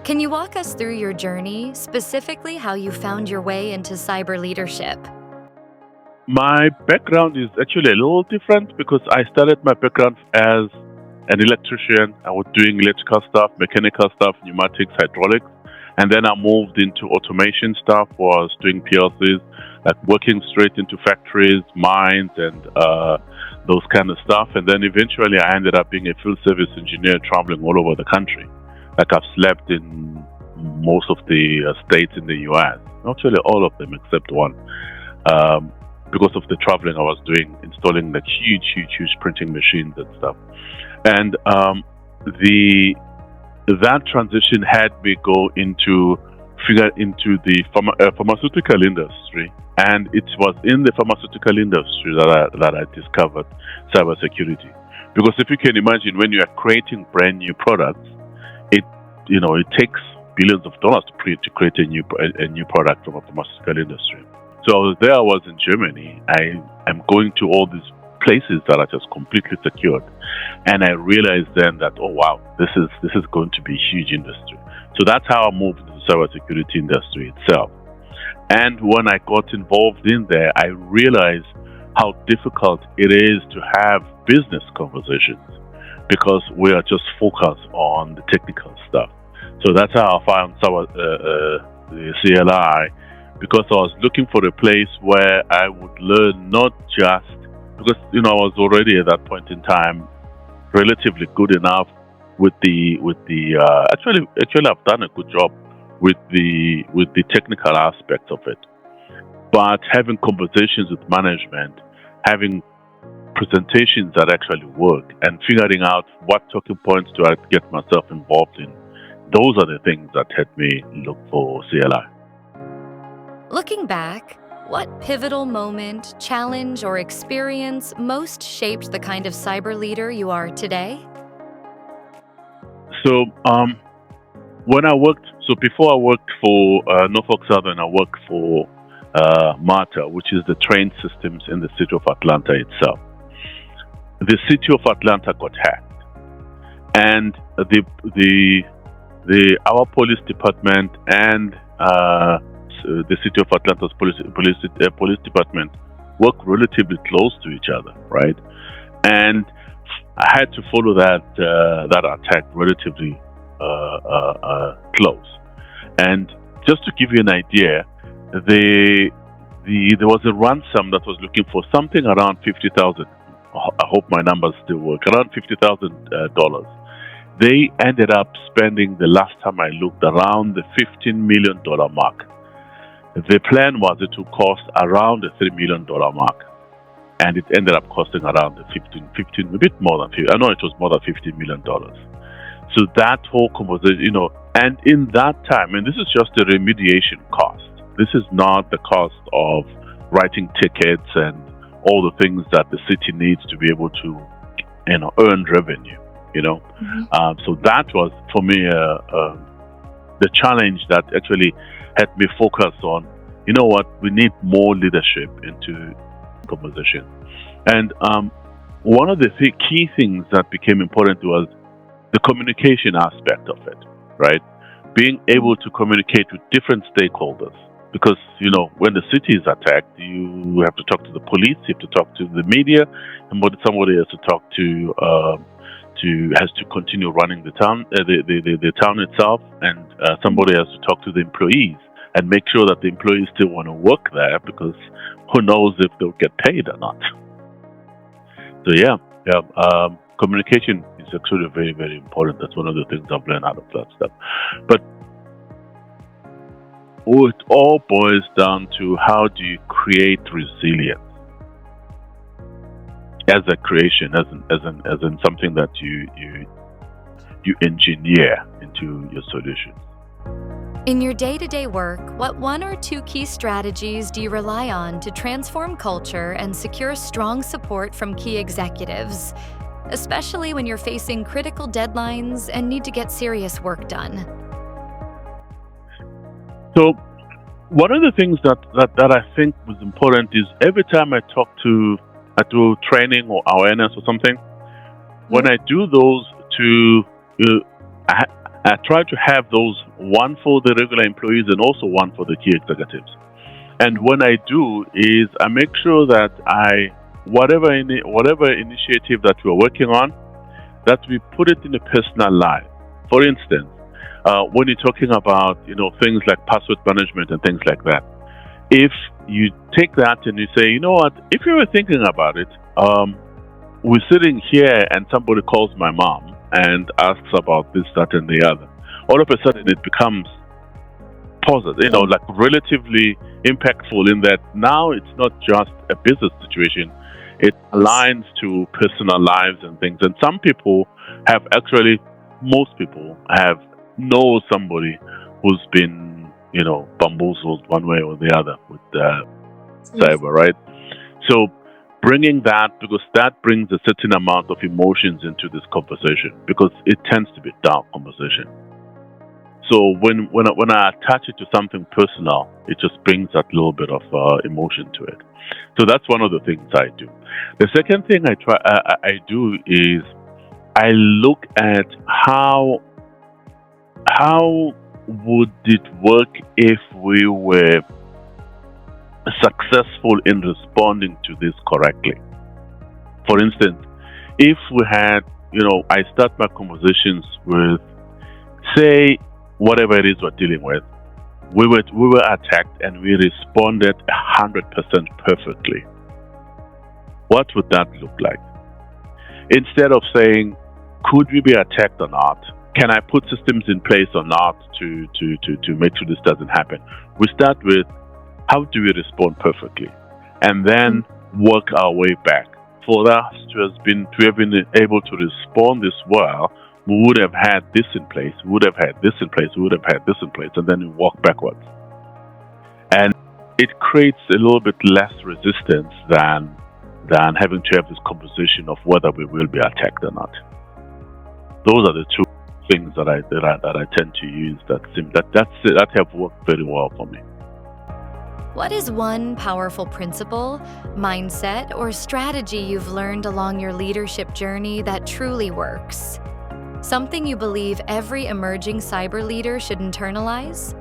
Can you walk us through your journey, specifically how you found your way into cyber leadership? My background is actually a little different because I started my background as an electrician. I was doing electrical stuff, mechanical stuff, pneumatics, hydraulics. And then I moved into automation stuff, was doing PLCs, like working straight into factories, mines, and those kind of stuff. And then eventually I ended up being a field service engineer traveling all over the country. Like I've slept in most of the states in the US, actually all of them except one. Because of the traveling I was doing, installing like huge printing machines and stuff. And that transition had me go into the pharmaceutical industry, and it was in the pharmaceutical industry that I discovered cybersecurity. Because if you can imagine, when you are creating brand new products, it takes billions of dollars to create a new product from a pharmaceutical industry. So I was in Germany. I am going to all these places that are just completely secured, and I realized then that, oh wow, this is going to be a huge industry. So that's how I moved into the cybersecurity industry itself. And when I got involved in there, I realized how difficult it is to have business conversations because we are just focused on the technical stuff. So that's how I found the CLI, because I was looking for a place where I would learn not just because I was already at that point in time relatively good enough with the actually I've done a good job with the technical aspects of it, but having conversations with management, having presentations that actually work, and figuring out what talking points do I get myself involved in, those are the things that had me look for CLI. Looking back, what pivotal moment, challenge, or experience most shaped the kind of cyber leader you are today? So, before I worked for Norfolk Southern, I worked for MATA, which is the train systems in the city of Atlanta itself. The city of Atlanta got hacked, and our police department and the city of Atlanta's police department work relatively close to each other, right? And I had to follow that attack relatively close. And just to give you an idea, there was a ransom that was looking for something around $50,000. I hope my numbers still work. Around $50,000. They ended up spending, the last time I looked, around the $15 million mark. The plan was it would cost around the $3 million mark, and it ended up costing around the 15, a bit more than 50. I know it was more than $15 million. So that whole conversation, and in that time, and this is just the remediation cost. This is not the cost of writing tickets and all the things that the city needs to be able to, earn revenue. Mm-hmm. So that was for me the challenge that actually had me focus on, we need more leadership into conversation. And one of the key things that became important was the communication aspect of it, right? Being able to communicate with different stakeholders. Because, when the city is attacked, you have to talk to the police, you have to talk to the media, and somebody has to talk to has to continue running the town, the town itself, and somebody has to talk to the employees and make sure that the employees still want to work there, because who knows if they'll get paid or not. So communication is actually very, very important. That's one of the things I've learned out of that stuff. But it all boils down to, how do you create resilience as a creation, as in something that you engineer into your solution. In your day-to-day work, what one or two key strategies do you rely on to transform culture and secure strong support from key executives, especially when you're facing critical deadlines and need to get serious work done? So one of the things that I think was important is, every time I do training or awareness or something, when I do those I I try to have those, one for the regular employees and also one for the key executives. And when I do is I make sure that whatever initiative that we're working on, that we put it in a personal life. For instance, when you're talking about things like password management and things like that, if you take that and you say, you know what, if you were thinking about it, we're sitting here and somebody calls my mom and asks about this, that, and the other. All of a sudden, it becomes positive, like relatively impactful in that now it's not just a business situation. It aligns to personal lives and things. And some people have most people know somebody who's been, bamboozled one way or the other with cyber, right? So bringing that, because that brings a certain amount of emotions into this conversation, because it tends to be a dark conversation. So when I attach it to something personal, it just brings that little bit of emotion to it. So that's one of the things I do. The second thing I do is I look at how would it work if we were successful in responding to this correctly. For instance, if we had, I start my conversations with, say, whatever it is we're dealing with, we were attacked and we responded 100% perfectly. What would that look like? Instead of saying, could we be attacked or not? Can I put systems in place or not to make sure this doesn't happen? We start with, how do we respond perfectly? And then work our way back. For us to have been able to respond this well, we would have had this in place, we would have had this in place, we would have had this in place, and then we walk backwards. And it creates a little bit less resistance than having to have this conversation of whether we will be attacked or not. Those are the two things that I tend to use that have worked very well for me. What is one powerful principle, mindset, or strategy you've learned along your leadership journey that truly works? Something you believe every emerging cyber leader should internalize?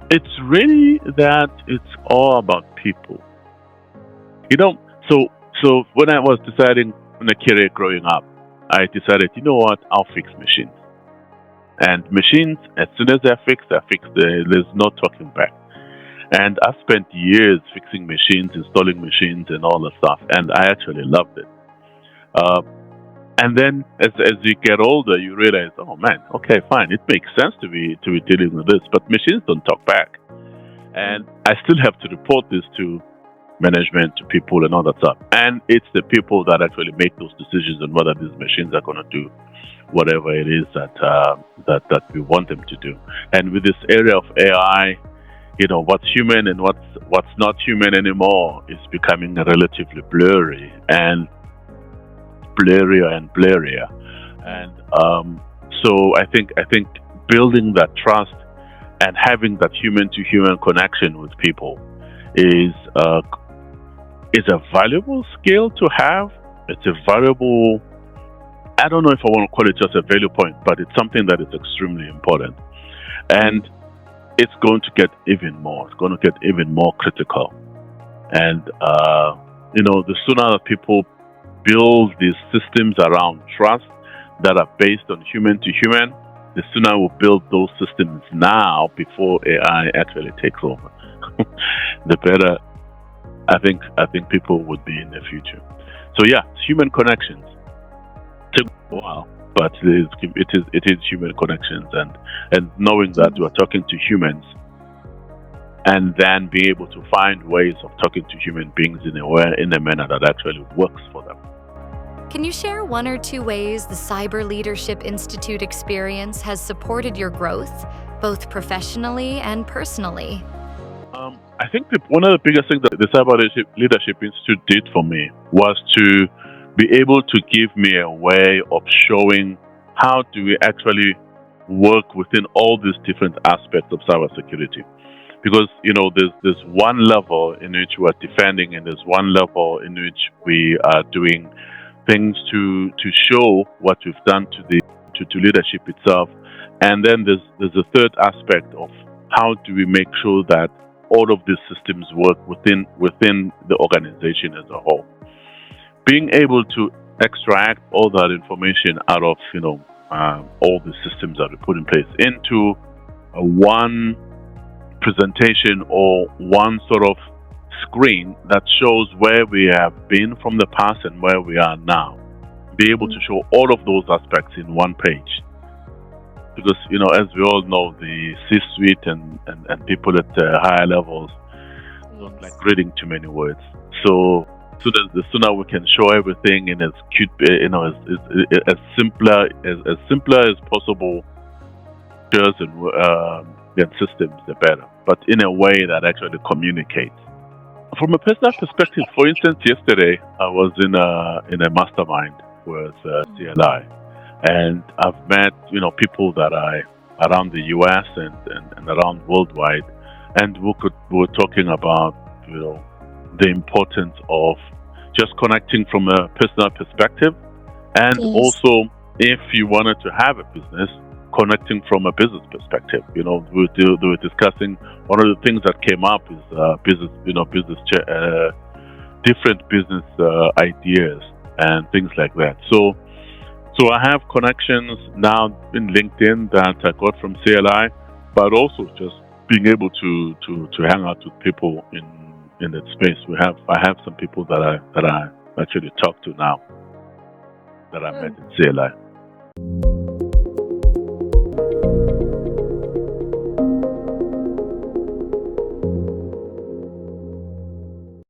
It's really that it's all about people. So when I was deciding on a career growing up, I decided, you know what, I'll fix machines. And machines, as soon as they're fixed, there's no talking back. And I spent years fixing machines, installing machines, and all the stuff, and I actually loved it. And then, as you get older, you realize, oh man, okay, fine, it makes sense to be dealing with this, but machines don't talk back, and I still have to report this to management, to people, and all that stuff. And it's the people that actually make those decisions on whether these machines are going to do whatever it is that we want them to do. And with this area of AI, what's human and what's not human anymore is becoming relatively blurry and blurrier and blurrier. And so I think building that trust and having that human-to-human connection with people is a valuable skill to have. It's a valuable, I don't know if I want to call it just a value point, but it's something that is extremely important. And it's going to get even more. It's going to get even more critical. And, the sooner that people build these systems around trust that are based on human to human, the sooner we'll build those systems now before AI actually takes over. The better I think people would be in the future. So yeah, human connections. It took a while, but it is human connections, and knowing that you are talking to humans, and then be able to find ways of talking to human beings in a manner that actually works for them. Can you share one or two ways the Cyber Leadership Institute experience has supported your growth, both professionally and personally? I think one of the biggest things that the Cyber Leadership Institute did for me was to be able to give me a way of showing how do we actually work within all these different aspects of cybersecurity. Because, there's one level in which we are defending, and there's one level in which we are doing things to show what we've done to the to leadership itself. And then there's a third aspect of how do we make sure that all of these systems work within the organization as a whole. Being able to extract all that information out of all the systems that we put in place into one presentation or one sort of screen that shows where we have been from the past and where we are now. Be able to show all of those aspects in one page. Because, as we all know, the C-suite and people at higher levels don't like reading too many words. So the sooner we can show everything in as cute, as simpler as possible, and systems, the better. But in a way that actually communicates. From a personal perspective, for instance, yesterday I was in a mastermind with CLI, and I've met people that I around the US and around worldwide, and we were talking about the importance of just connecting from a personal perspective, and also if you wanted to have a business, connecting from a business perspective. They were discussing one of the things that came up is different business ideas and things like that. So I have connections now in LinkedIn that I got from CLI, but also just being able to hang out with people in that space. I have some people that I actually talk to now that I met in CLI.